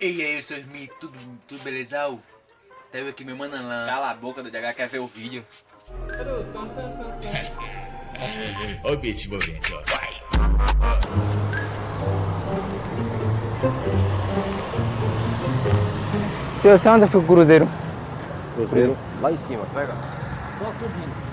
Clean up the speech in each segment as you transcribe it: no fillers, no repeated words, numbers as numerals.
Ei, aí, seus mitos, tudo beleza? Tá eu aqui, meu mano lá. Cala a boca do DH, quer ver o vídeo. Olha o beat movendo, ó. Vai. Você anda pro Cruzeiro? Cruzeiro lá em cima, pega. Só subindo.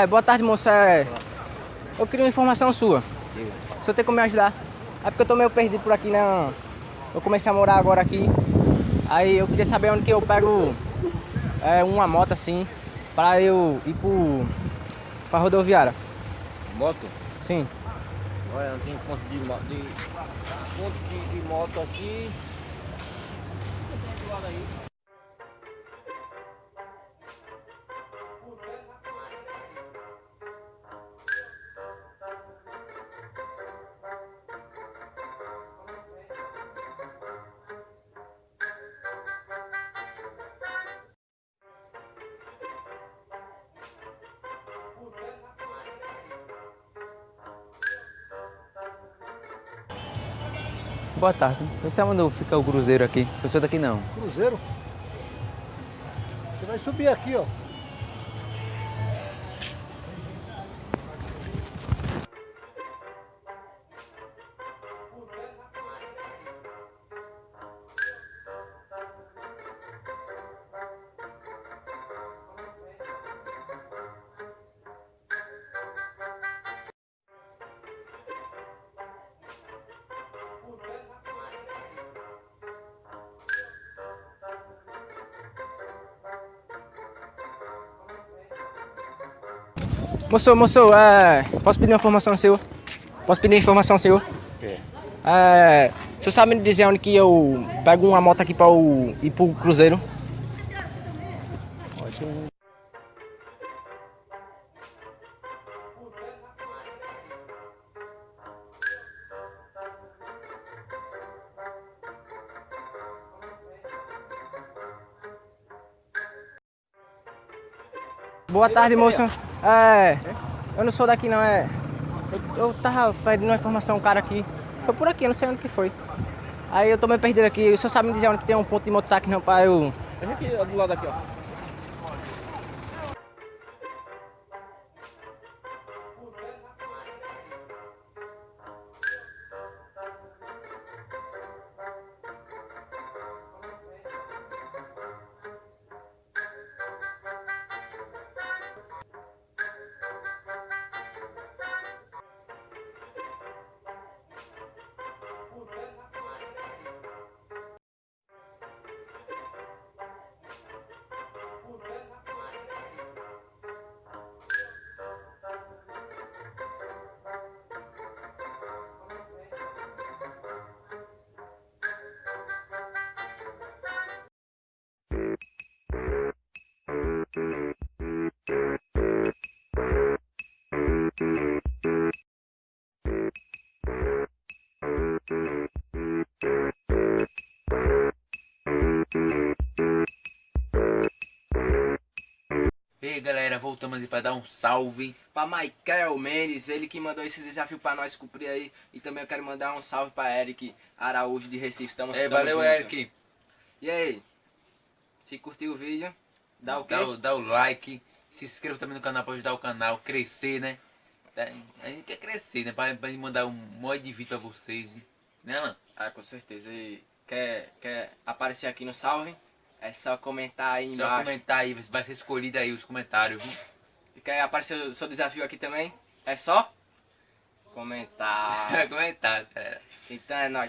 Boa tarde, moça. Eu queria uma informação sua. O senhor tem como me ajudar? É porque eu tô meio perdido por aqui, né? Eu comecei a morar agora aqui. Aí eu queria saber onde que eu pego uma moto assim, pra eu ir pra rodoviária. Moto? Sim. Olha, não tem ponto de moto aqui. Tem do lado aí. Boa tarde. Você sabe onde fica o Cruzeiro aqui? Eu sou daqui não. Cruzeiro? Você vai subir aqui, ó. Moço, posso pedir uma informação sua? Posso pedir uma informação sua? Você sabe me dizer onde que eu pego uma moto aqui pra eu ir pro Cruzeiro? Boa tarde, moço. Eu não sou daqui não, eu tava pedindo uma informação, um cara aqui. Foi por aqui, eu não sei onde que foi. Aí eu tô meio perdido aqui, o senhor sabe me dizer onde que tem um ponto de mototáxi não pra eu... Vem aqui, do lado aqui, ó. Ei, galera, voltamos aí pra dar um salve. Pra Michael Mendes, ele que mandou esse desafio pra nós cumprir aí. E também eu quero mandar um salve pra Eric Araújo de Recife. Tamo Valeu, junto. Eric. E aí? Se curtiu o vídeo, dá o quê? Dá o like. Se inscreva também no canal pra ajudar o canal a crescer, né? A gente quer crescer, né? Pra mandar um monte de vídeo pra vocês, né, Alan? Ah, com certeza. E quer aparecer aqui no salve? É só comentar aí Só embaixo. comentar aí, vai ser escolhido aí os comentários, viu? E quer aparecer o seu desafio aqui também? É só comentar. Comentar, galera. Então é nóis.